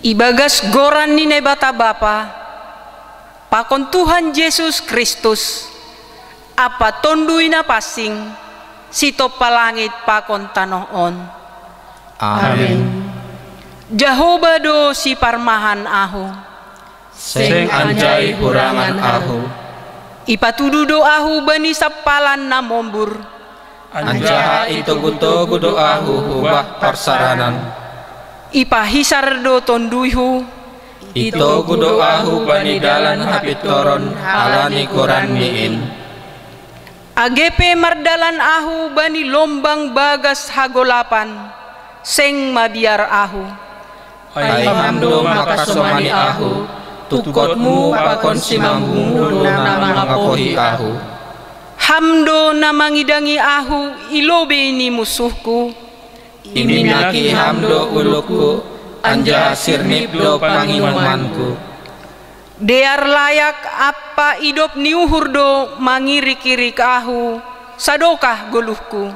Ibagas goran ni nebata Bapa, pakon Tuhan Yesus Kristus, apa tondui na pasing, sito palangit pakon tanoon. Amin. Jehovah do si parmahan ahu, Seng anjay hurangan ahu, ipatududo ahu bani sapalan na mombur, anjaha itu guto gudo ahu hubah parsaranan. Ipahisar do tonduyhu, Ito gudo ahu bani dalan hapitoron halani koran niin. agepe mardalan ahu bani lombang bagas hagolapan, seng mabiar ahu. Ay hamdo makasomani ahu, tukotmu pakon simambu na mangapohi ahu. Hamdo na mangidangi ahu ilobe ni musuhku, Iminaki hamdo ulukku, anja sirnip do panginumanku. dear layak apa idop ni uhurdo mangirik-irik ahu, sadokah goluhku.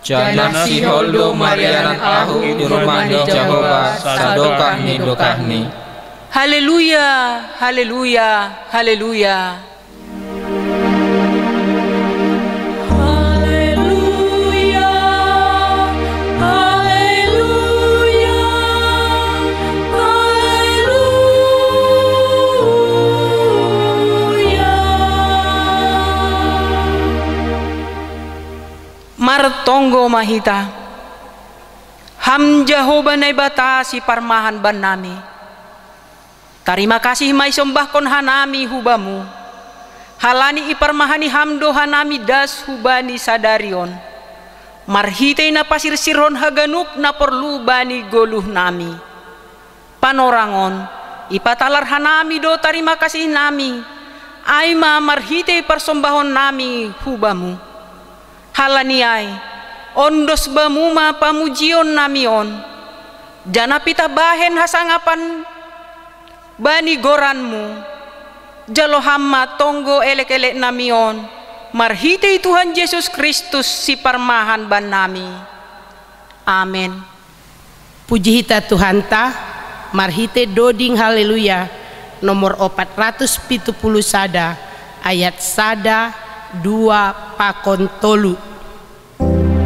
Jana si holdo marianan ahu di rumah di Jehovah sadokah ni dokahni. Haleluya, haleluya, haleluya. Martonggo mahita, ham Jehovah na bata si parmahan ban nami. Terima kasih may sombahkon hanami hubamu, halani iparmahani hamdo hanami das hubani sadarion. Marhitay na pasirsirhon haganup na perlu bani goluh nami. Panorangon, ipatalar hanami do terima kasih nami, ay marhitay persombahon nami hubamu. Halaniay, ondos bamuma pamujion namion, jana pita bahen hasangapan bani goranmu, jalo hamma tonggo elek-elek namion, marhitay Tuhan Yesus Kristus si parmahan ban nami. Amin. Puji hita Tuhan ta, marhite doding haleluya, nomor 470 sada, ayat sada 2 pakon tolu. Oh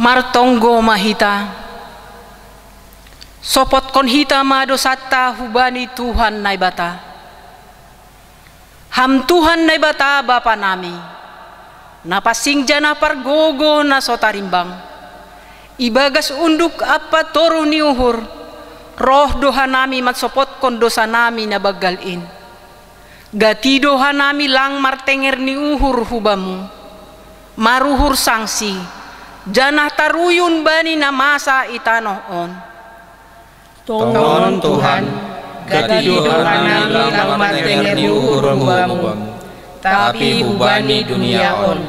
martonggo mahita sopot kon hita madosata hubani Tuhan naibata. Ham Tuhan naibata Bapa nami napasing jana pargogo na sotarimbang ibagas unduk apa toru ni uhur roh doha nami matsopot kon dosa nami na bagalin gati doha nami lang martenger ni uhur hubamu maruhur sangsi janah taruyun bani na masa itanoon Tongon Tuhan gati doha nami lang martenger ni uhur hubamu tapi hubani dunia on.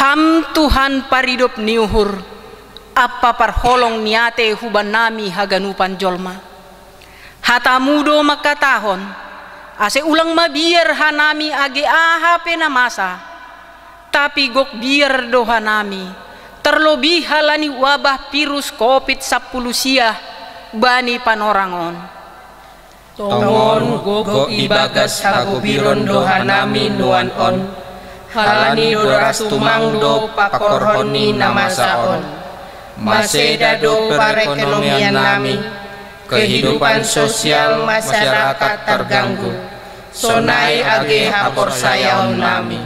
Ham Tuhan paridop ni uhur apa parholong niate huban nami haganupan jolma hatamudo makatahon ase ulang mabiar hanami age ahape na masa tapi gok biar doha nami terlebih halani wabah virus COVID-10 siah bani panorangon. Tongon gok ibagas hagubiron doha nami nuan on halani doras tumangdo pakorhoni namasaon maseda do perekonomian nami kehidupan sosial masyarakat terganggu sonai age hapor sayaon nami.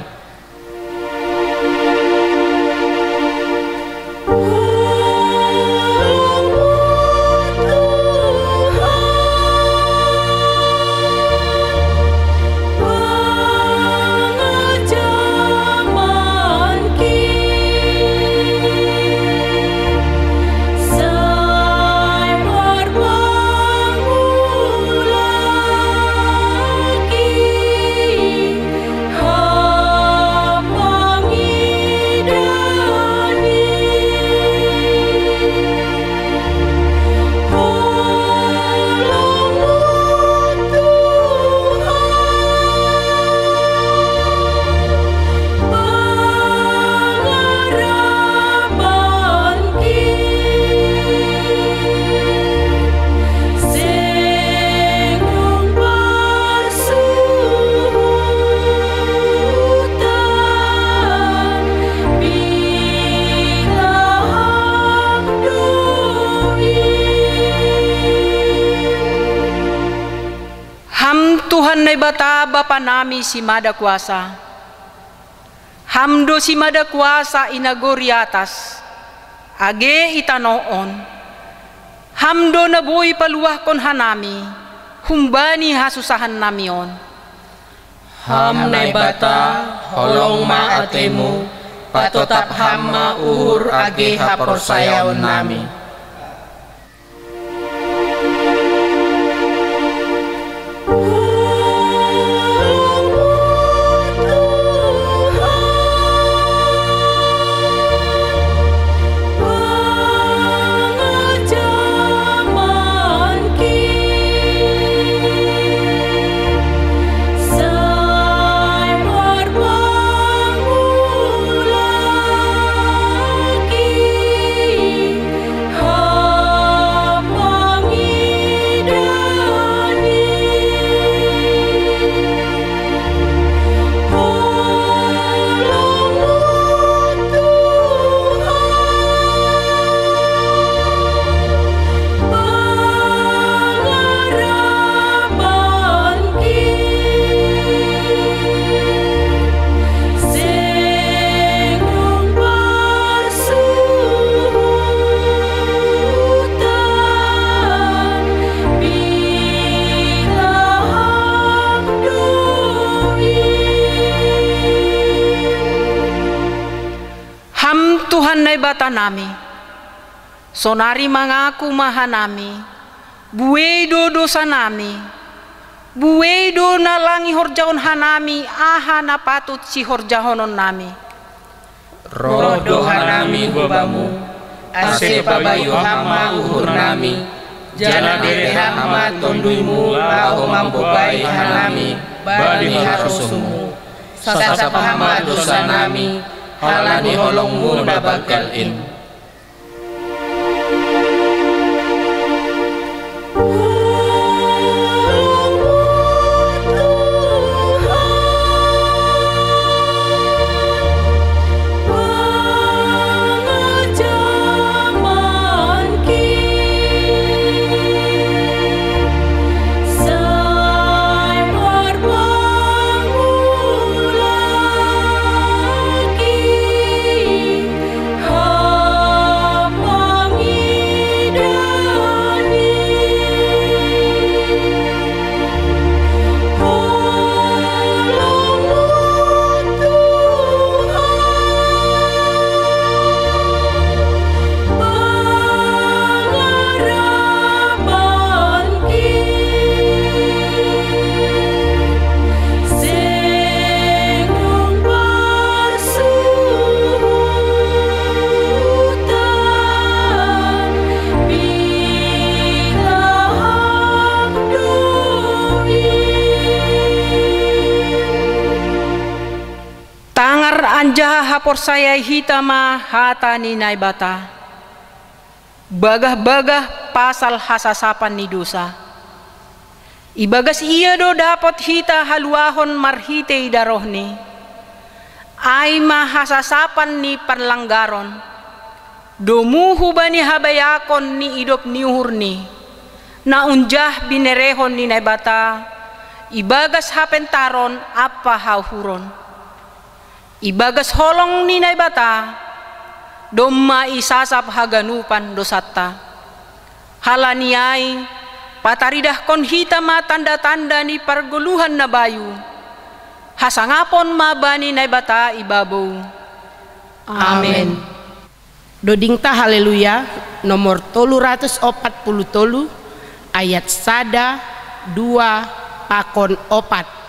Tuhan na bata Bapa nami si Mada Kuasa. Hamdo si Mada Kuasa inagori atas. Age itanoon. Hamdo na buhay paluah kon hanami. Humbani hasusahan namion. Ham na bata holong maatemu. Patotap hama uhur age hapor sayaon nami. Tuhan na bata nami, sonari mangaku maha nami, buedo dosa nami, buedo na langi horjahon hanami, aha na patut si horjahonon nami. Roh doha nami gobamu, ase pabayu hama uhur nami, jana dere hama tonduimu lao mambobai hanami, bali harosumu, sasa hama dosa nami, halani holongmu nabagalin. Mar anjaha hapor saya hitama hata ni naibata. Bagah-bagah pasal hasasapan ni dosa. Ibagas iya do dapat hita haluahon marhite idarohni. Ay mahasasapan ni panlanggaron. Domuhu bani habayakon ni idop niuhurni. Na unjah binerehon ni naibata. Ibagas hapentaron apa hauhuron. Ibagas holong ni naibata, domma isasap haganupan dosata. Halaniai, pataridah kon hitama tanda-tanda ni parguluhan na bayu. Hasangapon mabani naibata ibabau. Amen. Dodingta haleluya nomor 343 ayat 1, 2, pakon 4.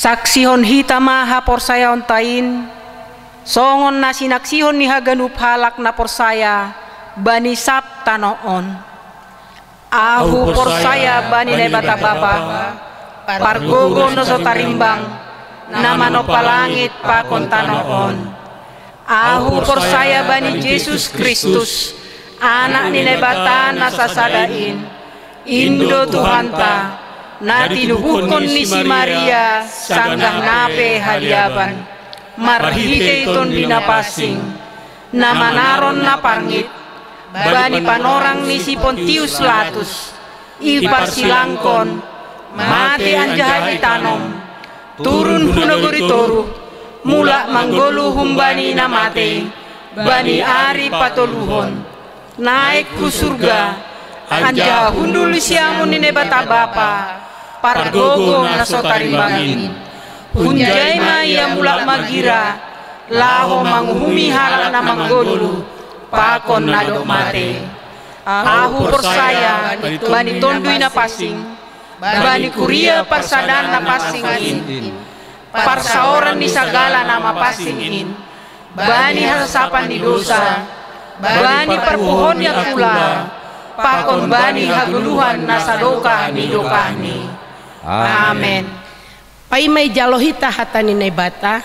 Saksihon hitama hapor saya ontain, songon na sinaksihon ni haganup halak na por saya, bani sap tanoon. Ahu por saya bani nebata bapa, pargogo no so tarimbang, namano palangit pakon tanoon. Ahu por saya bani Jesus Kristus, anak ni nebata nasasadain, Indo Tuhanta, na tinubukon ni si Maria sanggah nape hadiaban marhite iton binapasing na manaron na pangit bani panorang ni si Pontius Latus iparsilangkon mati anjahay itanom turun hunaguri toru mula manggolu humbani na mate bani ari patoluhon naik ku surga anja hundul siamun ni nebata bapa pargogo na so tarimbangin hunjay maya mulak magira laho manghumi halak na manggolu pakon na do mate. Ahu por saya bani tonduy na pasing bani kuria parsadana pasingin, parsaoran di segala nama pasingin, bani hasapan di dosa, bani perpohon yang pula, pakon bani haguluhan nasadoka nidokani. Amen. Pai mai jalo hita hatani nebata,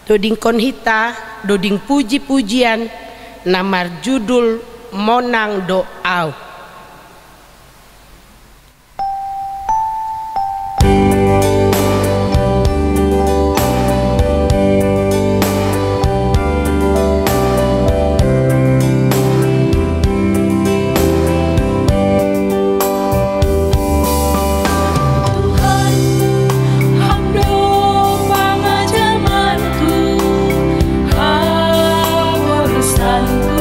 doding kon hita, doding puji-pujian, namar judul monang doau. Santo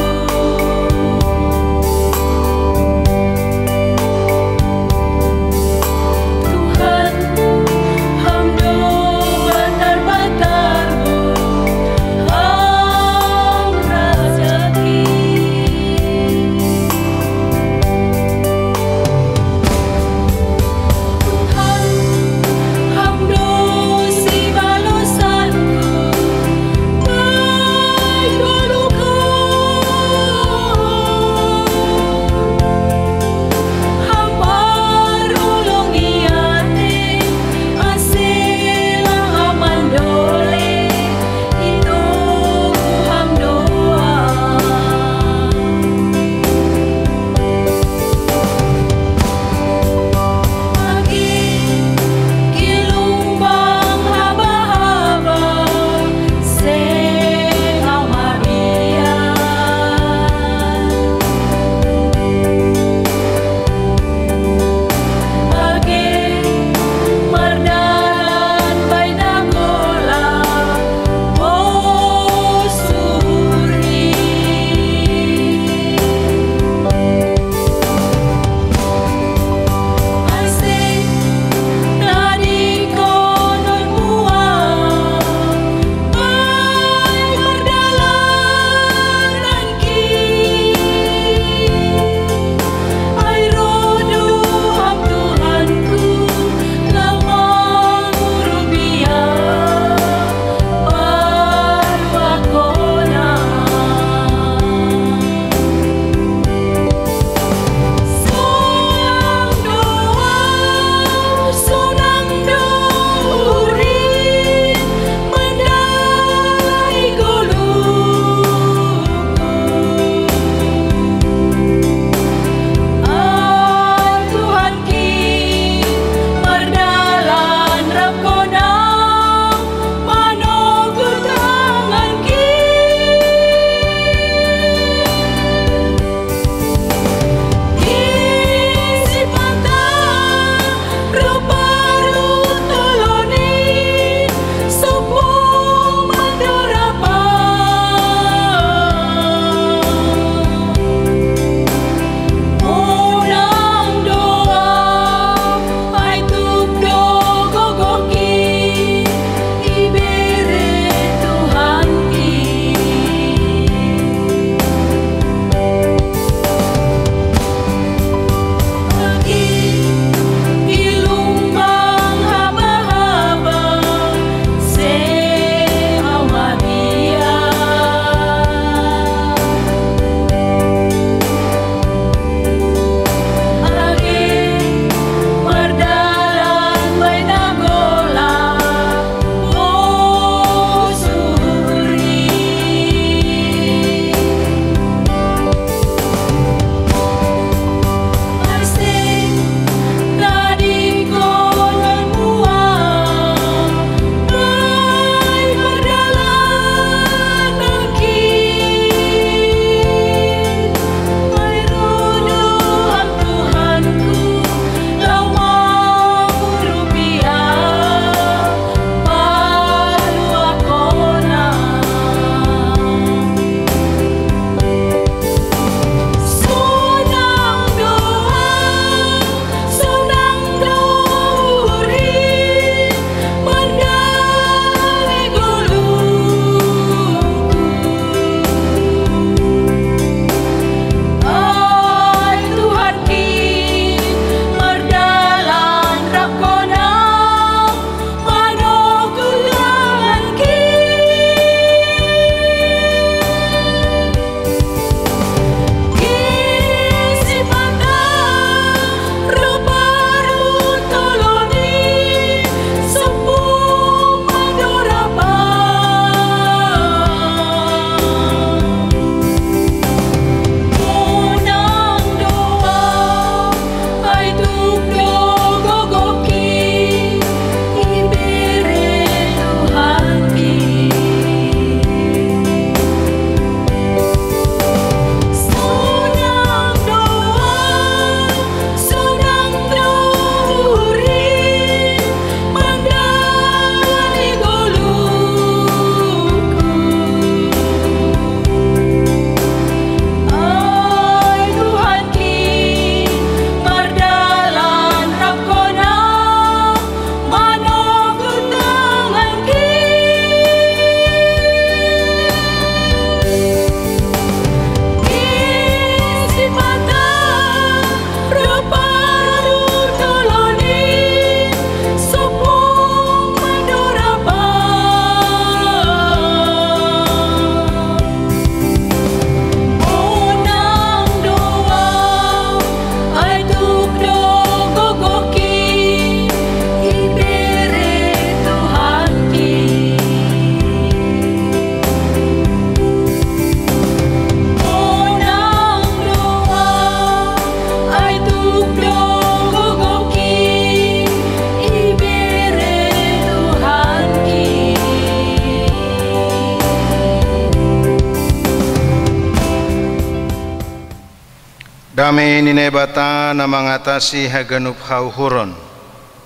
Kami ninay bata na mangatasi haganup hauhuron.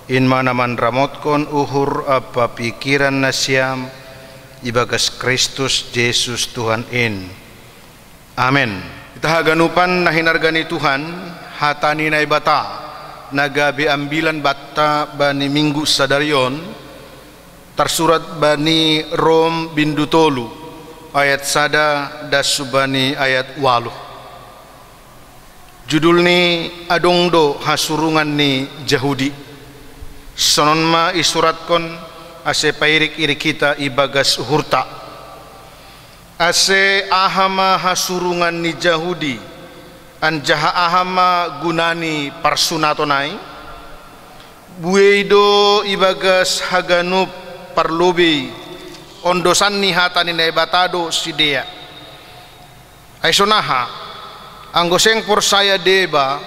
Inma naman ramotkon uhur apa pikiran na siyam ibagas Kristus Jesus Tuhan in. Amen. Ita haganupan na hinargani Tuhan hata ninay bata nagabi ambilan bata bani minggu sadaryon tersurat bani Rom bindu tolu ayat sada dasubani ayat walu. Judul ni adongdo hasurungan ni Jahudi. Sonon ma isurat kon ase pairik iri kita ibagas hurta. Ase ahama hasurungan ni Jahudi. Anjaha ahama gunani parsunatonai. Bueido ibagas haganup parlobi ondosan ni hata ni naibatado sidea. Aisonaha anggoseng porsaya deba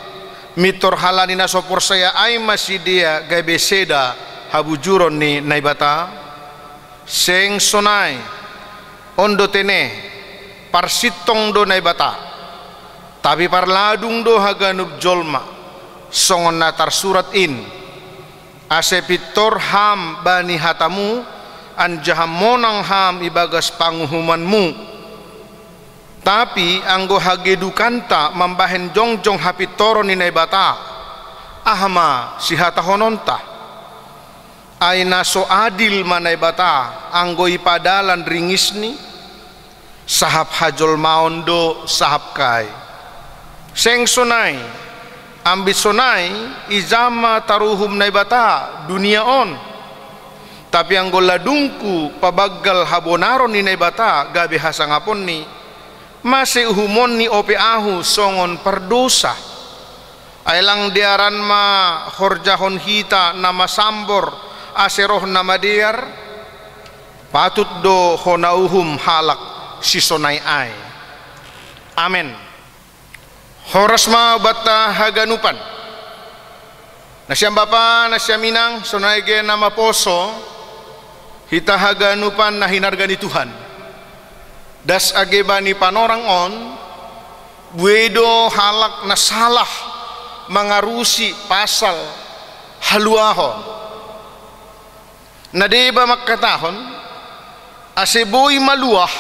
mitor halani naso porsaya ay masih dia gabe seda habujuron ni naibata seng sonai ondo tene parsitong do naibata tapi parladung do haganub jolma songon natar surat in ase pitor ham bani hatamu anjaham monang ham ibagas panguhumanmu. Tapi anggo hagedukanta mambahen jongjong hapitoro ni naibata ahma sihata hononta aina so adil manaibata anggo ipadalan ringisni sahap hajol maondo sahap kai seng sonai ambit sonai izama taruhum naibata dunia on tapi anggo ladungku pabagal habonaron ni naibata gabe hasangapon ni masih humon ni ope ahu songon perdosa ailang diaran ma horjahon hita nama sambor aseroh nama diar patut do honauhum halak sisonai ai. Amen. Horas ma bata haganupan nasyam bapa nasyam minang sonai ge nama poso hita haganupan na hinargani Tuhan das agebani panorang on buedo halak na salah mangarusi pasal haluahon nadeba makatahon aseboy maluah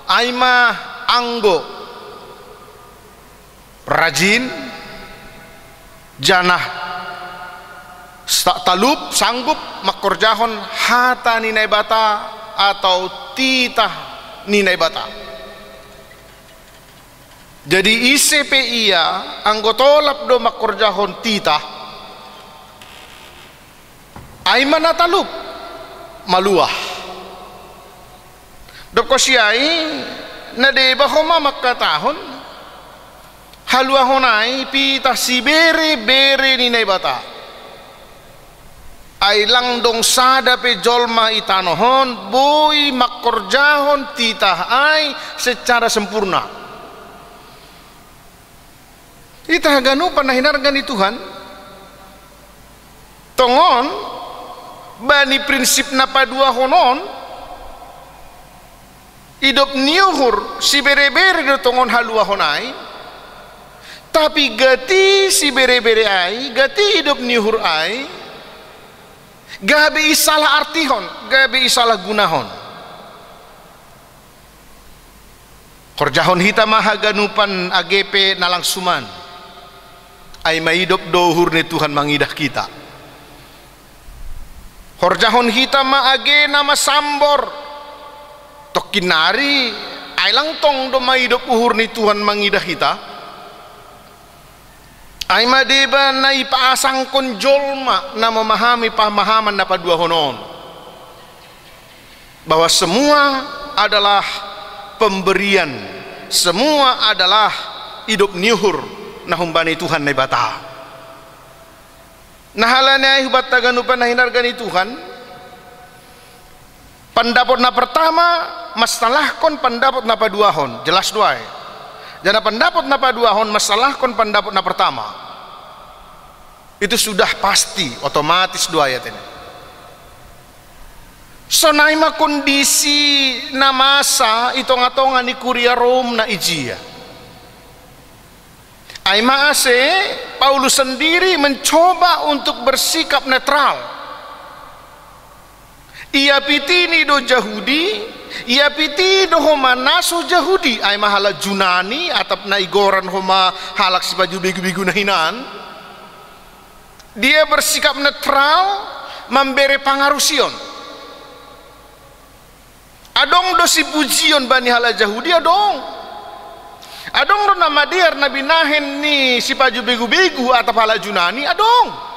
aima anggo rajin janah talup sanggup makorjahon hata ni naibata atau titah ni naibata. Jadi ICP ia anggotolap do makorjahon titah ay manatalup maluah dop ko siyai na deba homa makatahon haluahonai pitah si bere ni naibata ay lang dong sada pe jolma itanohon boy makorjahon titah ay secara sempurna. Itah ganupan na hinargani Tuhan tongon bani prinsip na padua honon idop niuhur si bere-bere do tongon haluahonai tapi gati si bere-bere ay gati idop niuhur ay gabe isalah artihon, gabe isalah gunahon. Korjahon hita mahaganupan AGP nalangsuman ay maidop dohur ni Tuhan mangidah kita. Korjahon hita maage nama sambor tokinari ay lang tong do maidop uhur ni Tuhan mangidah kita. Ay madeba na ipaasang konjolma na memahami pemahaman na padua honon bahwa semua adalah pemberian, semua adalah hidup niuhur na humbani Tuhan na bata. Nahalanya hubat taganupan na hinargani Tuhan pendapat na pertama masalah kon pendapat na paduahon jelas doai. Jana pendapat na paduahon masalah kon pendapat na pertama itu sudah pasti otomatis dua ayat ini. Sonaima kondisi na masa itong-atongan ni Kuria Rom na ijia Aima ase Paulus sendiri mencoba untuk bersikap netral. Ia pitini do Yahudi, ia piti do homa naso Yahudi, aima hala Junani atap na igoran homa halak si baju bigu-bigu nahinan. Dia bersikap netral, memberi pangarusion. Adong do si pujion bani hala Yahudi adong. Adong do nama dia nabi nahen ni si baju bigu-bigu atap hala Junani adong.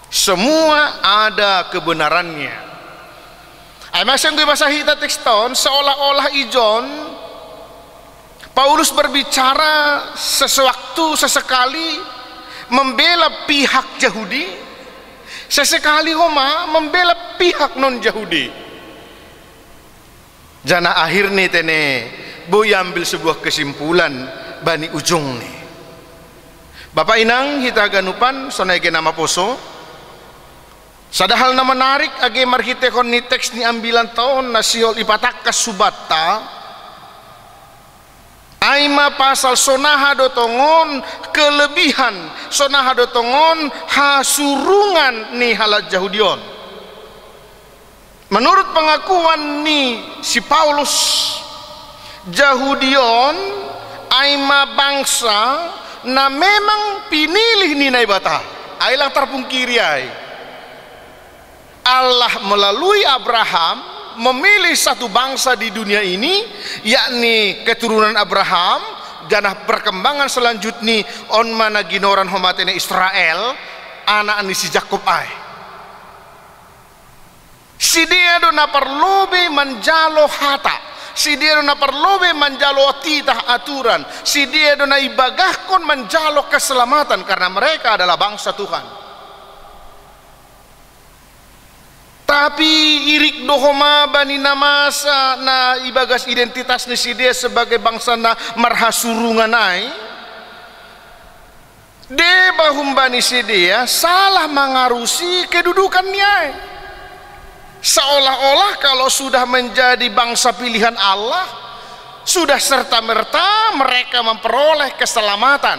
Semua ada kebenarannya. Ay masang gue bahasa hita tekston seolah-olah ijon Paulus berbicara sesekali membela pihak Yahudi, sesekali homa membela pihak non Yahudi. Jana akhir nih tene boy ambil sebuah kesimpulan bani ujung nih. Bapak inang hita ganupan sonaike nama poso. Sadahal na menarik age marhitekon ni teks ni ambilan tahun nasiol ipatakas subata. Aima pasal sonaha dotongon kelebihan, sonaha dotongon hasurungan ni halat Yahudion. Menurut pengakuan ni si Paulus, Yahudion aima bangsa na memang pinilih ni naibata. Ailang terpungkiri ai. Allah melalui Abraham memilih satu bangsa di dunia ini, yakni keturunan Abraham. Ganah perkembangan selanjutnya on mana ginoran homatene Israel, anak ni si Jakob ai. Si dia do na perlobe manjalo hata, si dia do na perlobe manjalo titah aturan, si dia do na ibagahkon manjalo keselamatan karena mereka adalah bangsa Tuhan. Tapi irik dohoma bani namasa na ibagas identitas ni si dia sebagai bangsa na marhasurunganai. De bahum bani si dia salah mengarusi kedudukannya. Seolah-olah kalau sudah menjadi bangsa pilihan Allah, sudah serta-merta mereka memperoleh keselamatan.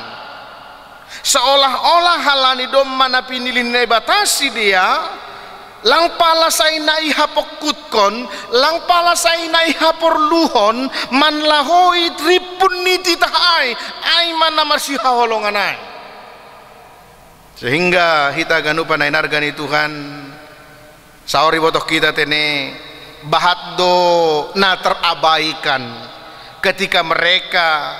Seolah-olah halani dom mana pinilin batasi dia. Lang pala sa inaiha pokkutkon, lang pala sa inaiha porluhon, manlahoy tripun ni titahay, ay man na marsihaholonganay. Sehingga hita ganupan ay nargani Tuhan, saori botok kita tene, bahat do na terabaikan ketika mereka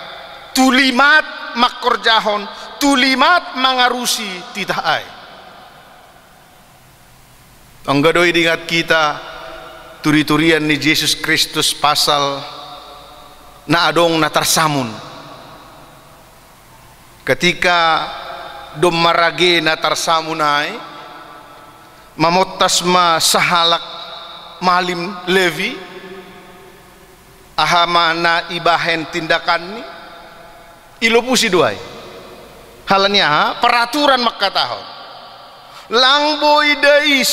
tulimat makorjahon, tulimat mangarusi titahay. Anggadoi diingat kita turi-turian ni Yesus Kristus pasal na adong na tarsamun. Ketika dom marage na tarsamunay, mamottas ma sahalak malim Levi, ahama na ibahen tindakan ni, ilopusi duay. Halanya peraturan makatahon. Langboy dais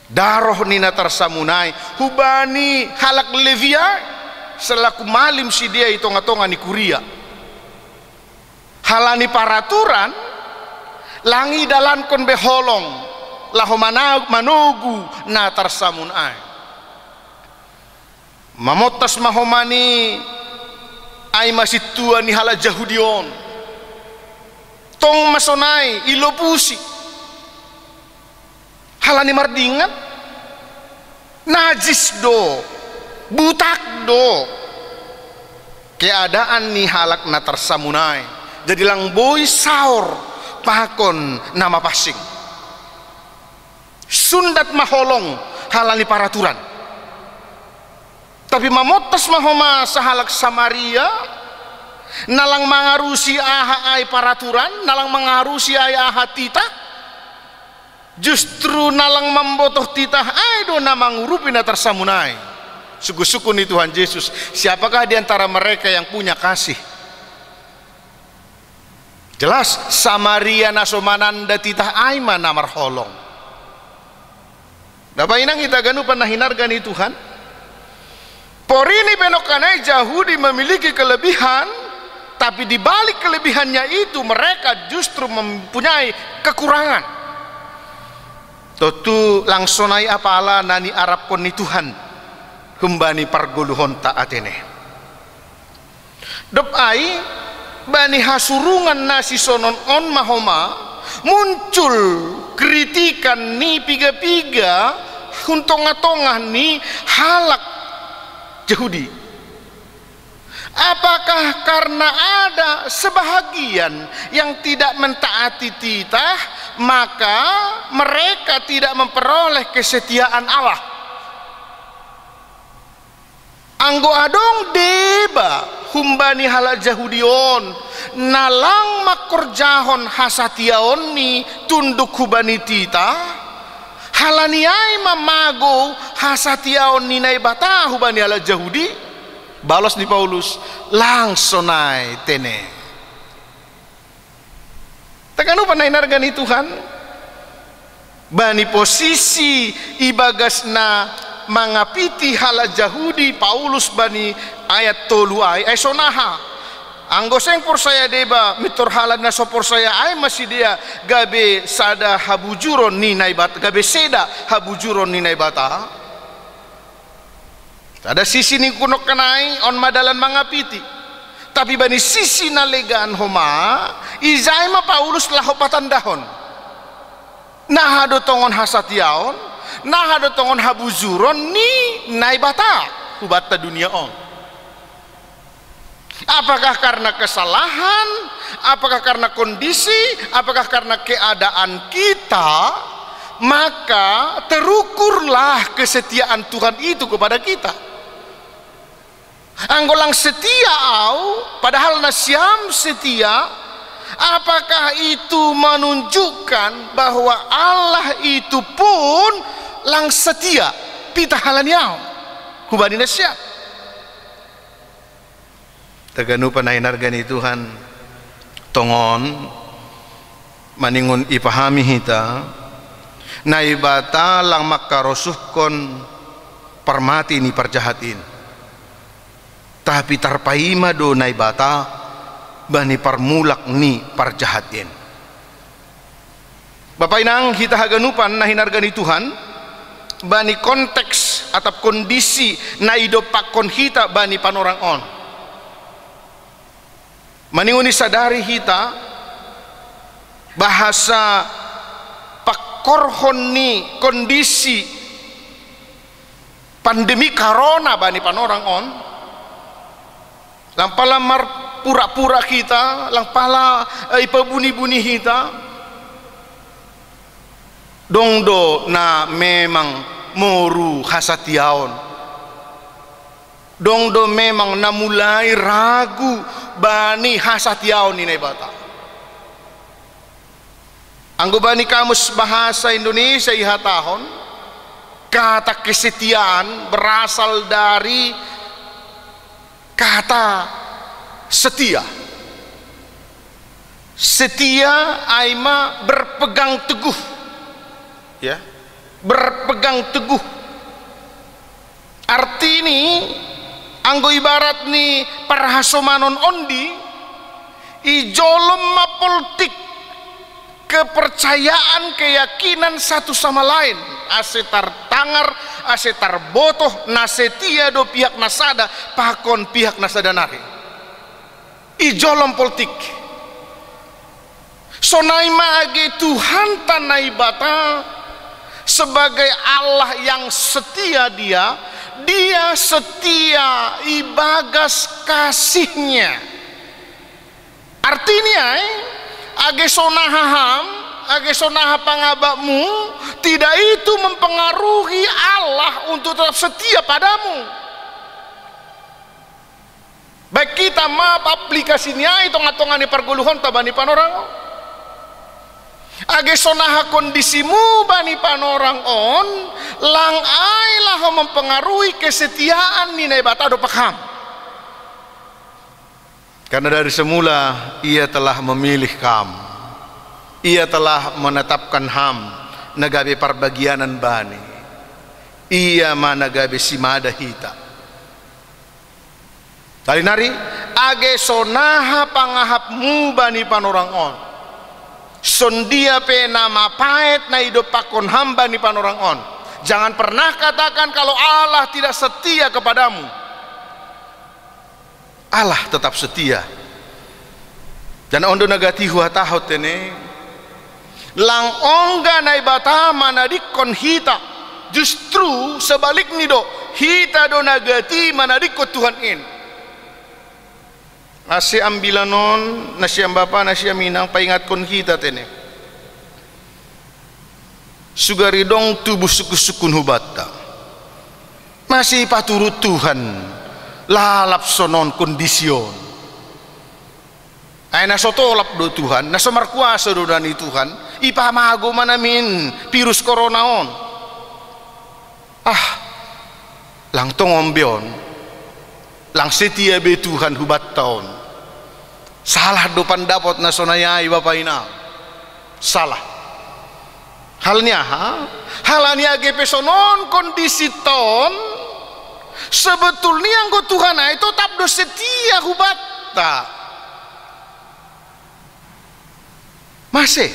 daroh ni natarsamunay hubani halak Levia selaku malim si dia itonga-tonga ni kuria halani paraturan langi dalan kon beholong laho manogu natarsamunay mamotas mahomani ay masih tua ni hala Yahudion tong masonai ilopusi halani mardingan najis do butak do keadaan ni halak na tarsamunay jadi lang boy saur pakon nama pasing sundat maholong halani paraturan tapi mamotas mahoma sahalak Samaria nalang mengarusi aha ay paraturan, nalang mengarusi ay aha tita, justru nalang membotoh tita ay do na mangurupi na tarsamunay. Suku-suku ni Tuhan Yesus, siapakah di antara mereka yang punya kasih? Jelas Samaria nasomananda tita ay manamar holong. Dapat inang kita ganu panahinargan ni Tuhan. Porini penokanay Yahudi memiliki kelebihan tapi di balik kelebihannya itu mereka justru mempunyai kekurangan. Tentu langsonai apala nani Arab koni Tuhan humbani pargoluhon taatene. Dopai bani hasurungan nasi sonon on mahoma muncul kritikan ni piga-piga huntong-tongah ni halak Yahudi. Apakah karena ada sebahagian yang tidak mentaati titah, maka mereka tidak memperoleh kesetiaan Allah? Anggo adong deba humbani halak Yahudion nalang makorjahon hasatiaon ni tunduk hubani titah, halaniai mamago hasatiaon ni naibata hubani halak Yahudi. Balas di Paulus langsonai tene. Takanu panai nargani Tuhan bani posisi ibagasna mangapiti hala Yahudi Paulus bani ayat tolu ay sonaha anggo seng porsaya deba mitor halan na so porsaya ay masih dia gabe sada habujuron ni naibata gabe seda habujuron ni naibata. Ada sisi ni kunok kanai on madalan mangapiti, tapi bani sisi nalegaan homa izai ma Paulus lahopatan dahon nah ado tongon hasatiaon nah ado tongon habuzuron ni naibata hubata dunia on. Apakah karena kesalahan, apakah karena kondisi, apakah karena keadaan kita, maka terukurlah kesetiaan Tuhan itu kepada kita. Anggolang setia au padahal nasiam setia, apakah itu menunjukkan bahwa Allah itu pun lang setia pita halaniau hubani nasiam. Taganu panai nargani Tuhan tongon maningun ipahami hita naibata lang makarosuhkon parmati ni parjahatin, tapi tarpaima do naibata bani parmulak ni parjahatin. Bapak inang kita haganupan na hinargani Tuhan bani konteks atau kondisi na idopakon kita bani panorang on. Maninguni sadari kita bahasa pakorhon ni kondisi pandemi corona bani panorang on. Lampala mar pura-pura kita, lampala ipabuni-buni kita. Dongdo na memang moru hasatiaon. Dongdo memang na mulai ragu bani hasatiaon ni naibata. Anggo bani kamus bahasa Indonesia ihatahon kata kesetiaan berasal dari kata setia. Setia aima berpegang teguh, ya, berpegang teguh. Arti ini anggo ibarat ni parahasomanon ondi ijolom mapoltik kepercayaan keyakinan satu sama lain asetar tangar asetar botoh nasetia do pihak nasada pakon pihak nasada nari ijolom politik sonai mage Tuhan tanai bata sebagai Allah yang setia, dia setia ibagas kasihnya. Artinya age sonahaham age sonaha pangabakmu tidak itu mempengaruhi Allah untuk tetap setia padamu. Baik kita map aplikasinya itu ngatongani parguluhon tabani panorang age sonaha kondisimu bani panorang on lang ailah mempengaruhi kesetiaan ni naibata do pakham. Karena dari semula ia telah memilih kamu, ia telah menetapkan ham nagabe parbagianan bani, ia managabe simada hita. Talinari age sonaha pangahapmu bani panorang on, sondia pe nama paet na hidup pakon hamba ni panorang on. Jangan pernah katakan kalau Allah tidak setia kepadamu. Allah tetap setia. Dan ondo nagati huwa tahot ini lang ongga na ibata manadikon hita, justru sebalik ni do hita do nagati manadikon Tuhan in. Nasi ambilanon, nasi ambapa, nasi aminang paingat kon hita tene. Sugaridong tubuh suku-sukun hubata. Masih paturut Tuhan, lalap sonon kondisyon. Ay nasotolap do Tuhan, nasamarkuasa do dani Tuhan, ipamago manamin virus corona on. Lang tongombion, lang setia be Tuhan hubat taon. Salah do pandapot na sonayai Bapak Ina. Salah. Halnya halanya GP sonon kondisi ton sebetulnya anggo Tuhan itu tetap do setia hubata. Masih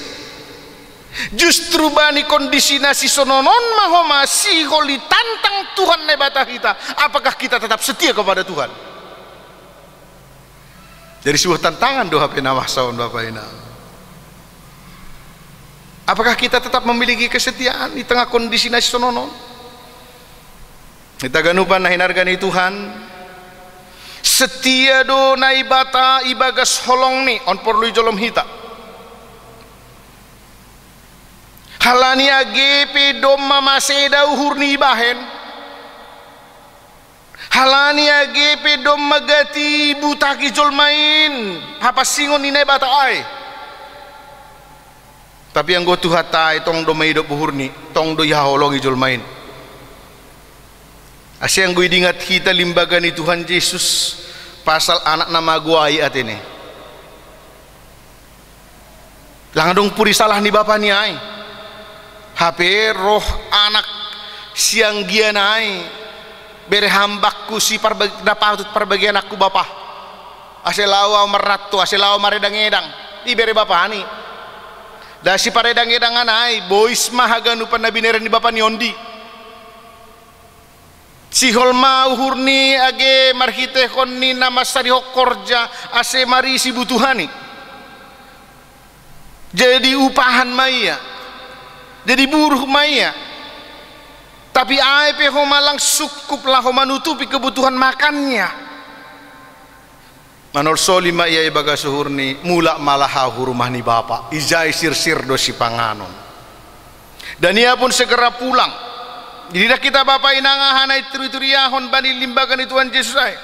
justru bani kondisi nasi sononon maho masih holi tantang Tuhan nebata kita, apakah kita tetap setia kepada Tuhan? Jadi sebuah tantangan doa penamah saun Bapak Ina. Apakah kita tetap memiliki kesetiaan di tengah kondisi nasi sononon? Kita ganupan na hinargani Tuhan setia do na ibata ibagas holong ni on porlu jolom hita. Halani agepe domma maseda uhur ni bahen, halani agepe domma gati butaki jolmain hapasingon ni nebata ay. Tapi yang go tuhatai tong do maidop uhur ni tong do yaholongi jolmain. Asyang go idingat kita limbaga ni Tuhan Yesus pasal anak nama guai atene. Langadong puri salah ni bapa ni ay. HP roh anak siang gianai bere hambakku si dapatut perbagian aku bapa aselawa meratu aselawa maredang-edang di bere bapa ani da si paredang-edang anai bois mahaganu panabineren di bapa ni ondi si holma uhurni age marhite konni nama sari hokorja ase mari si butuhani jadi upahan maya, jadi buruh maya, tapi AIP homalang cukup lah menutupi kebutuhan makannya. Manol solima iya ibaga suhurni mula malaha hurumah ni bapa izai sir-sir dosi panganon. Dan ia pun segera pulang. Jadi dah kita bapa inangahanai turi-turiyahon bani limbagan Tuhan Yesus ay.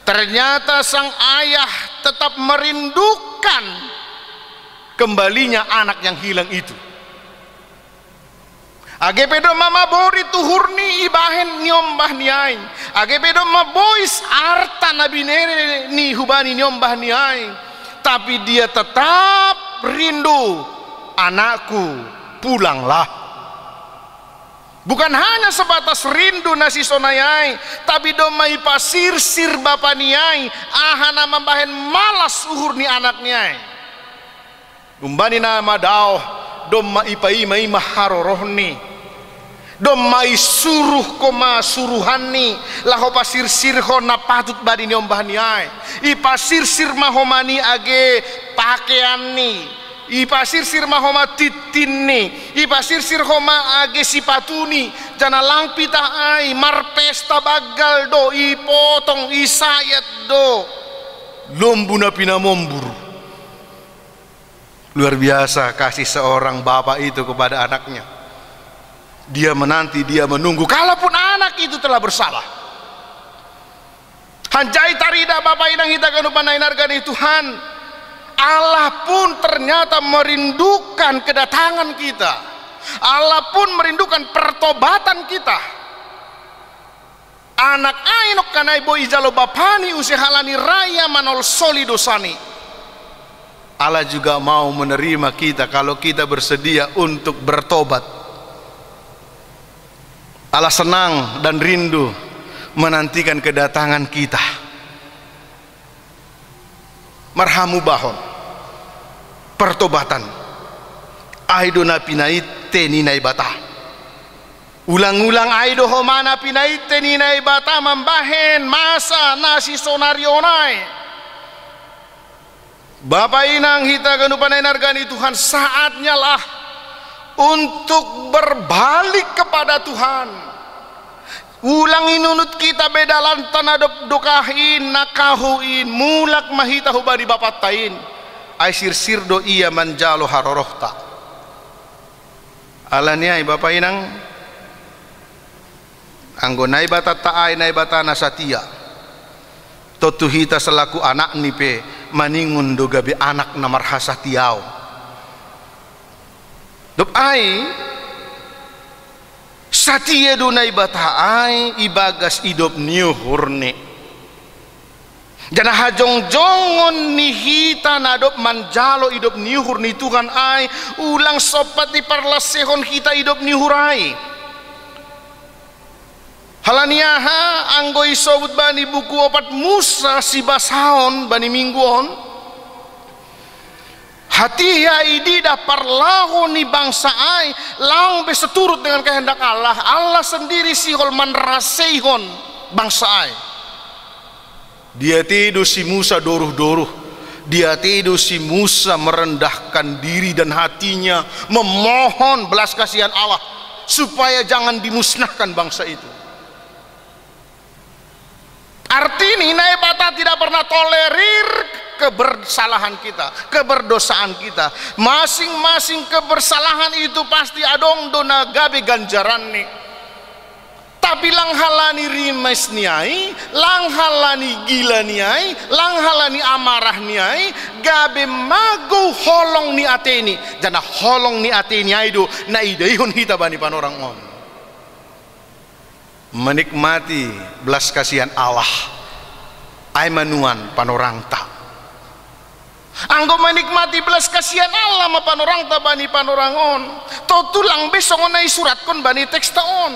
Ternyata sang ayah tetap merindukan kembalinya anak yang hilang itu. Age pedo mama bori tuhurni ibahen nyombah niai. Age pedo mabois arta nabi nere ni hubani nyombah niai. Tapi dia tetap rindu, anakku pulanglah. Bukan hanya sebatas rindu nasi sonayai, tapi domai pasir-sir bapa niai, ahana membahen malas uhur ni anak niai. Umbani nama dao domma ipai mai maharorohni. Domai suruh koma suruhani laho pasir sirho na patut badi nyombah niai i pasir sir mahomani age pakaian ni i pasir sir mahoma titin ni i pasir sir homa age sipatuni jana lang pita ai marpesta bagal do i potong i sayat do lombuna pinamombur. Luar biasa kasih seorang bapak itu kepada anaknya. Dia menanti, dia menunggu, kalaupun anak itu telah bersalah. Hanjai tarida bapak inang hita kanupan nainargani Tuhan, Allah pun ternyata merindukan kedatangan kita. Allah pun merindukan pertobatan kita. Anak ainok kanai boy jalo bapani usihalani raya manol soli dosani. Allah juga mau menerima kita kalau kita bersedia untuk bertobat. Allah senang dan rindu menantikan kedatangan kita. marhamu bahon pertobatan aido na pinaite ni naibata ulang-ulang aido homana pinaite ni naibata mambahen masa nasi sonarionai. Bapak inang hita ganupanay nargani Tuhan, saatnya lah untuk berbalik kepada Tuhan. Ulang inunut kita bedalan tanah dokahin nakahuin mulak mahita hubadi bapatain ay sirsirdo iya manjalo harorohta. Alanya Bapak inang anggo naibata taay naibata nasatia totu hita selaku anak nipe maningun do gabi anak na marhasa tiaw dop ay satia do naibata ay ibagas idop niyo hurne jana hajong-jongon ni hita nadop manjalo idop niyo hurni Tuhan ay ulang sopat di parlasehon hita idop niyo hurai. Halaniaha anggo isobut bani buku opat Musa si basaon bani mingguon hatiya idida parlahon ni bangsa ay lang beseturut dengan kehendak Allah. Allah sendiri sihol manraseihon bangsa ay. Dia tidur si Musa doruh-doruh, dia tidur si Musa merendahkan diri dan hatinya memohon belas kasihan Allah supaya jangan dimusnahkan bangsa itu. Artinya naibata tidak pernah tolerir kebersalahan kita, keberdosaan kita. Masing-masing kebersalahan itu pasti adong dona gabe ganjaran nih. Tapi langhalani rimes niai, langhalani gila niai, langhalani amarah niai, gabe mago holong ni ateni. Jana holong ni ateni aido na ideihon hita bani panorang on. Menikmati belas kasihan Allah ay manuan panorangta anggo menikmati belas kasihan Allah ma panorangta bani panorangon to tulang besong onay surat kon bani teks taon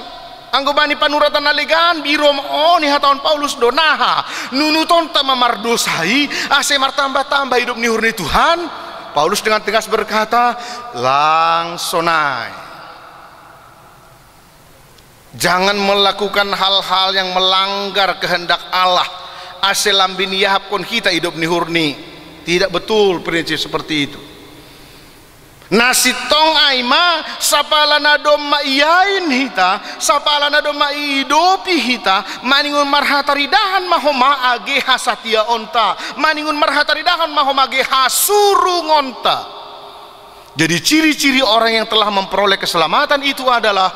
anggo bani panuratan nalegan biro on ni hataon Paulus donaha nunuton ta mamardosai ase martambah-tambah hidup ni hurni Tuhan. Paulus dengan tegas berkata langsonai jangan melakukan hal-hal yang melanggar kehendak Allah aselam bin yahab kon kita hidup ni hurni. Tidak betul prinsip seperti itu. Nasi tong aima sapala na doma iyain hita sapala na doma idopi hita maningun marhataridahan mahoma age hasatia onta maningun marhataridahan mahoma age hasurungonta. Jadi ciri-ciri orang yang telah memperoleh keselamatan itu adalah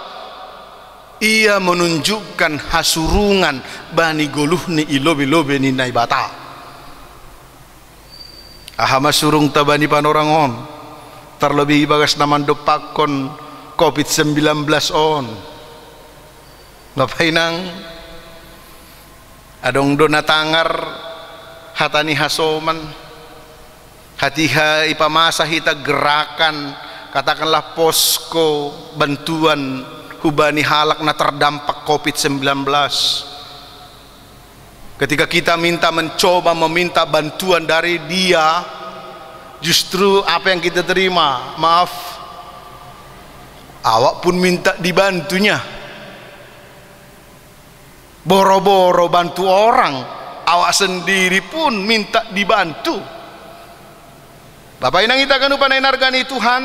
ia menunjukkan hasurungan bani goluhni ilobe-lobe ni naibata. Ahama surung tabani panorangon terlebih bagas naman dopakon COVID-19 on. Ngapainang adong dona tangar hatani hasoman hatiha ipamasa hita gerakan katakanlah posko bantuan hubani halak na terdampak COVID-19. Ketika kita mencoba meminta bantuan dari dia, justru apa yang kita terima, maaf, awak pun minta dibantunya. Boro-boro bantu orang, awak sendiri pun minta dibantu. Bapak inang kita kan upanay nargani Tuhan.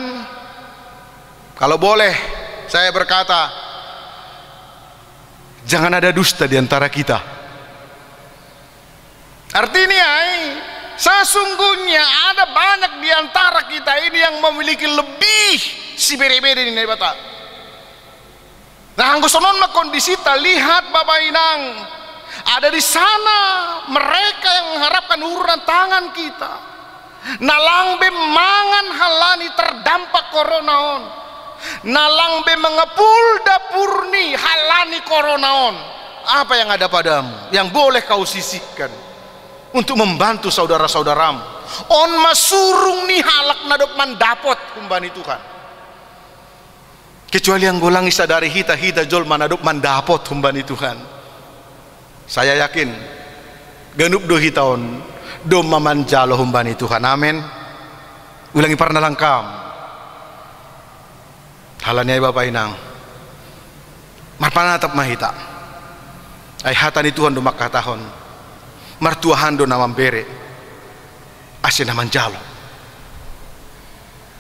Kalau boleh saya berkata, jangan ada dusta di antara kita. Artinya, sesungguhnya ada banyak di antara kita ini yang memiliki lebih si bere-bere ini bata. Nah, anggo sonon kondisi kita lihat Bapak Inang, ada di sana mereka yang mengharapkan uluran tangan kita. Nalang be mangan halani terdampak koronaon. Nalang be mengepul dapurni halani koronaon. Apa yang ada padamu yang boleh kau sisihkan untuk membantu saudara-saudaramu? On masurung nih halak nadop mandapot kumbani Tuhan. Kecuali yang golang isadari hita jol manadop mandapot kumbani Tuhan. Saya yakin genup do hitaon doma manjalo humbani Tuhan. Amin. Ulangi pernah langkam halanya Bapak Inang marpanatap mahita ay hatani Tuhan do makatahon martuahan do namam bere asin naman jalo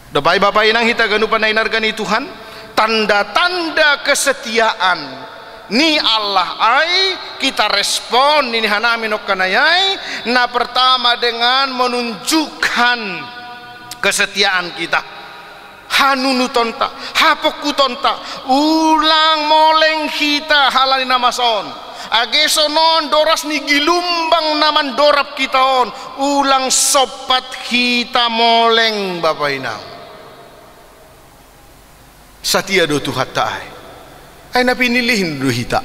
dapai Bapak Inang hita ganupan na inargani Tuhan tanda-tanda kesetiaan ni Allah ay kita respon ini hanami nokanayay na pertama dengan menunjukkan kesetiaan kita hanunutonta hapokutonta ulang moleng kita halani namason agesonon doras ni gilumbang naman dorap kita on ulang sopat kita moleng Bapak Inang satia do Tuhan taay ay napinilihin do hita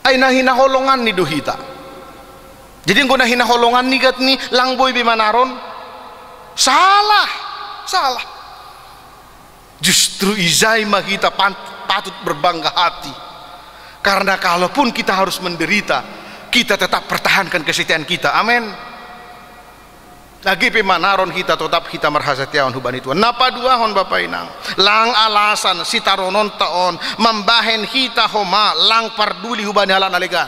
ay nahinaholongan ni do hita jadi kung nahinaholongan ni gat ni langboy bimanaron salah justru izai mah kita patut berbangga hati karena kalaupun kita harus menderita kita tetap pertahankan kesetiaan kita. Amin. Lagi pemanaron kita tetap kita merhasatiawan hubani Tuhan napa duahon Bapak Inang lang alasan si taronon taon membahen kita homa lang parduli hubani halan alegan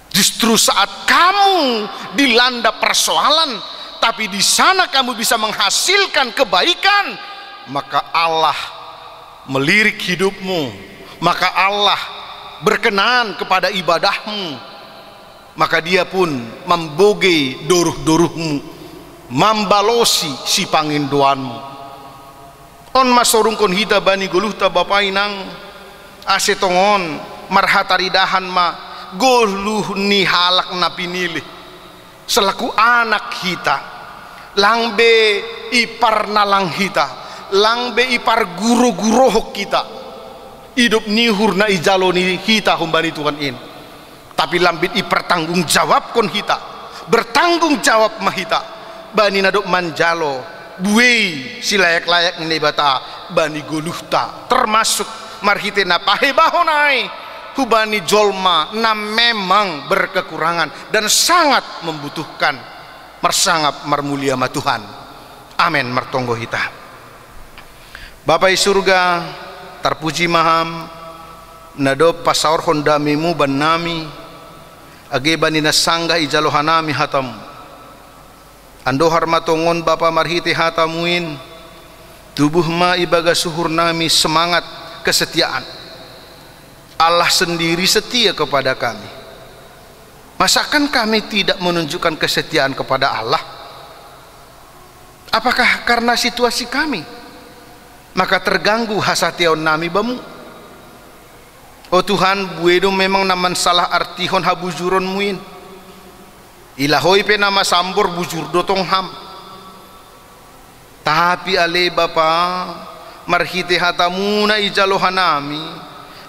justru saat kamu dilanda persoalan tapi di sana kamu bisa menghasilkan kebaikan maka Allah melirik hidupmu maka Allah berkenan kepada ibadahmu maka dia pun memboge doruh-doruhmu membalosi si pangindoanmu on masorungkon hita bani goluhta Bapak Inang asetongon marhataridahan ma goluh ni halak na pinilih selaku anak kita langbe ipar nalang kita langbe ipar guru-guru kita hidup nihur na ijalo ni kita humbani Tuhan in tapi lambit ipar tanggung jawab kon kita bertanggung jawab mahita bani nadok manjalo buei si layak-layak ini bata bani goluhta termasuk marhite na pahebahonai hubani jolma na memang berkekurangan dan sangat membutuhkan mersangap marmulia ma Tuhan. Amin martonggo hita Bapak surga terpuji maham nado pasaur hondamimu ban nami age bani nasangga ijalo hanami hatam ando harmatongon Bapa marhite hatamuin tubuh ma ibaga suhur nami semangat kesetiaan Allah sendiri setia kepada kami. Masakan kami tidak menunjukkan kesetiaan kepada Allah? Apakah karena situasi kami maka terganggu hasation nami bamu? Oh Tuhan, buedo memang naman salah artihon habujuron muin ilahoy pe nama sambor bujur dotong ham tapi ale Bapa marhite hatamuna ijalohan nami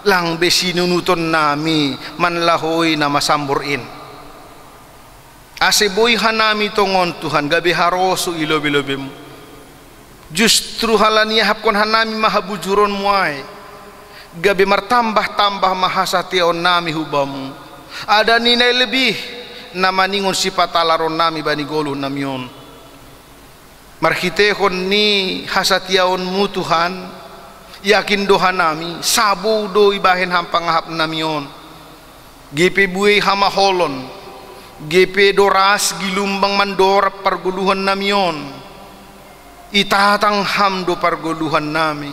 lang besinunuton nami manlahoy nama samburin aseboy hanami tongon Tuhan gabe harosu ilobe-lobemu justru halania hapkon hanami mahabujuron muai gabe martambah-tambah mahasation nami hubamu ada nilai lebih nama ningon sifat alaron nami bani golu namion marhitehon ni hasatiaonmu Tuhan yakin doha nami sabu do ibahen hampang-hap namion GP buai hama holon GP doras gilumbang mandor parguluhan namion itatang hamdo parguluhan nami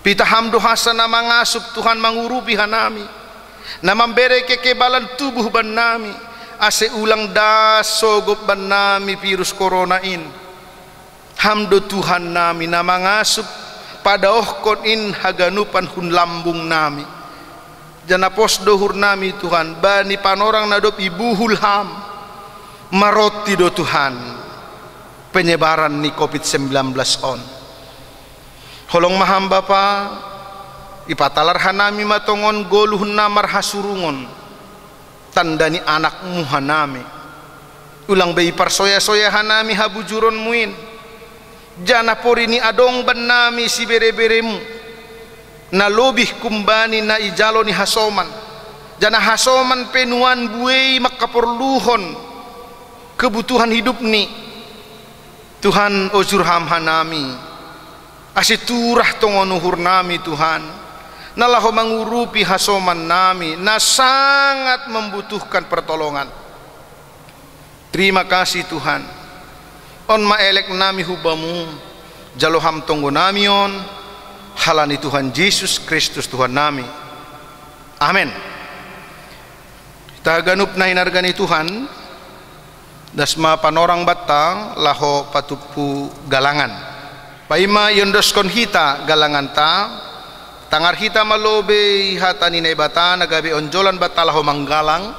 pita hamdo hasana mangasup Tuhan mangurupi hanami namambere kekebalan tubuh ban nami ase ulang das sogop ban nami virus corona in hamdo Tuhan nami namangasup pada ohkon in haganupan hun lambung nami jana pos dohur nami Tuhan bani panorang nadop ibuhul ham maroti do Tuhan penyebaran ni COVID-19 on holong maham Bapa ipatalar hanami matongon goluh namar hasurungon tandani anakmu hanami ulang bayi parsoya-soya hanami habujuron muin jana porini adong banami si bere-beremu na lobih kumbani na ijalo ni hasoman jana hasoman penuan buai makaperluhon kebutuhan hidup ni Tuhan ojurham hanami asiturah tongonuhur nami Tuhan nalaho mengurupi hasoman nami na sangat membutuhkan pertolongan. Terima kasih Tuhan on maelek nami hubamu jaloham tonggo nami on halani Tuhan Yesus Kristus Tuhan nami, amin. Taganup na hinargani Tuhan dasma panorang batang laho patupu galangan paima yondoskon hita galangan ta tangar hita malobe hatani na bata nagabi onjolan bata laho manggalang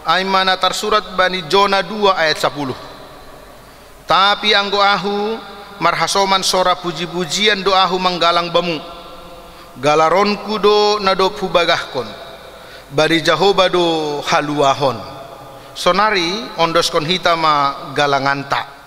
aima na tarsurat bani Jona 2 ayat 10. Tapi anggo ahu marhasoman sora puji-pujian doahu manggalang bamu galaronku do nado pubagahkon bari Jahoba do haluahon sonari ondoskon hitama galanganta.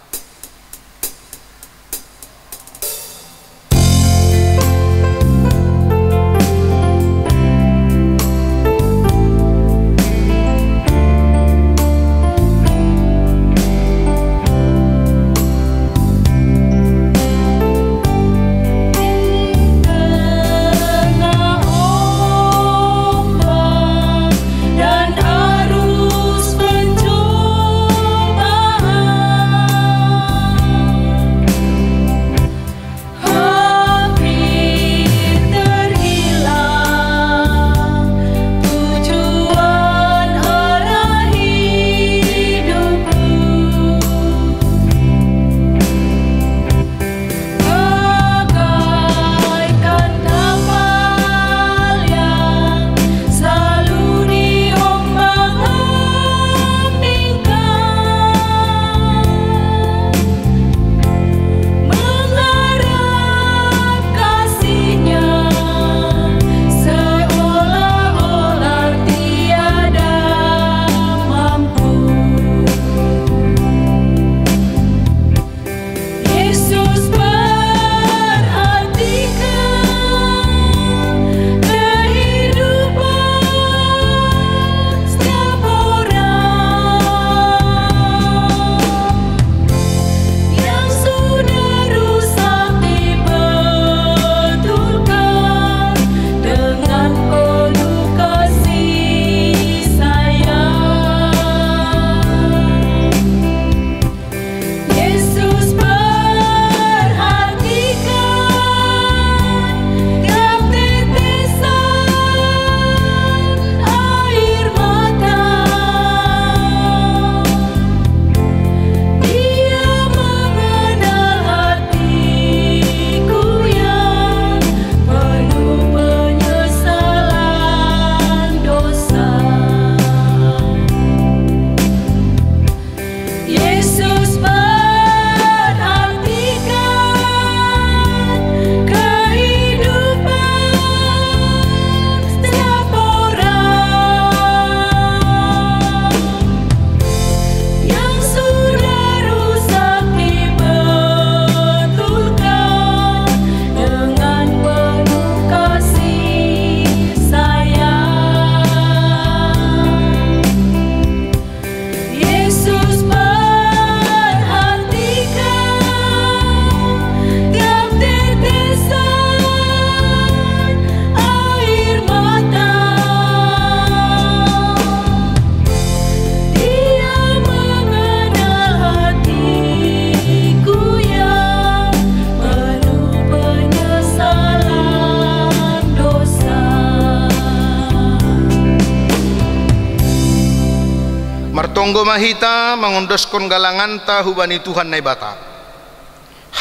Martonggo mahita mengondoskon galanganta hubani Tuhan nai bata.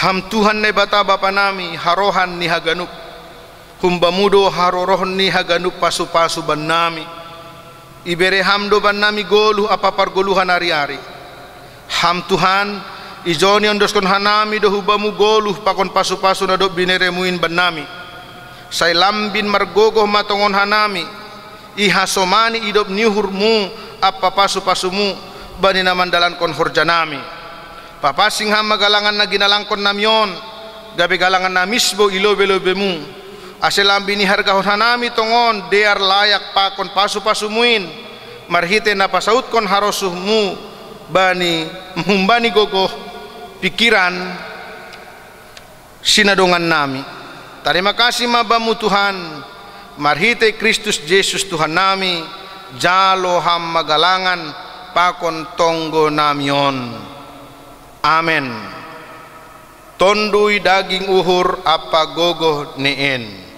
Ham Tuhan nai bata bapa nami harohan ni haganup. Humbamudo harorohon ni haganup pasu-pasu ban nami. Ibere hamdo ban nami goluh apa pargoluhan hari-hari. Ham Tuhan ijoni ondoskon hanami do hubamu goluh pakon pasu-pasu nadop bineremuin ban nami. Sai lambin margogoh matongon hanami. Ihasomani idop niuhurmu apa pasu-pasumu bani namandalan kon horjanami papasing ham magalangan na ginalangkon namyon gabe galangan namisbo ilobe-lobemu aselambi ni harga honanami tongon dear layak pakon pasu-pasumuin marhite napasaut kon harosuhmu bani mhumbani gogoh pikiran sinadongan nami. Terima kasih mabamu Tuhan, marhite Kristus Yesus Tuhan nami, jalo ham magalangan pakon tonggo namion. Amen. Tondui daging uhur apa gogoh neen.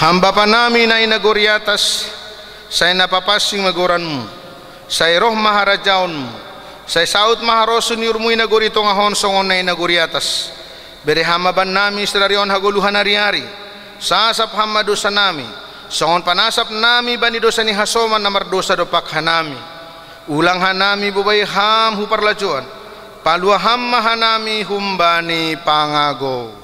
Hamba panami na inagori atas, say napapasing magoranmu, say roh maharajaonmu, say saut maharosun yurmu inagori tongahon songon na inagori atas. Beri hamaban nami serarion haguluhan hari-hari, sasap hama dosa nami, songon panasap nami bani dosa ni hasoman namar dosa dopak hanami. Ulang hanami bubay ham huparlajuan, palua hamma hanami humbani pangago.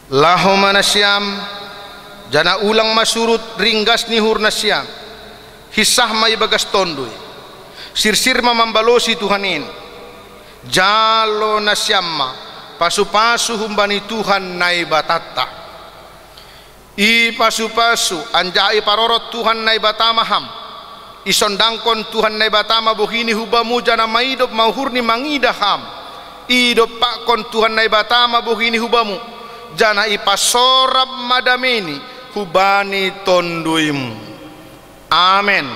Lahoma nasyam jana ulang masurut ringgas nihur nasyam hisah may bagas tondoy sirsir mamambalosi Tuhanin jalo nasyamma pasu-pasu humbani Tuhan nai batata i pasu-pasu anjai parorot Tuhan nai batamaham isondangkon Tuhan nai batama bohini hubamu jana maidop mauhurni mangidaham idop pakon Tuhan nai batama bohini hubamu jana ipasorab madamini hubani tonduim. Amen.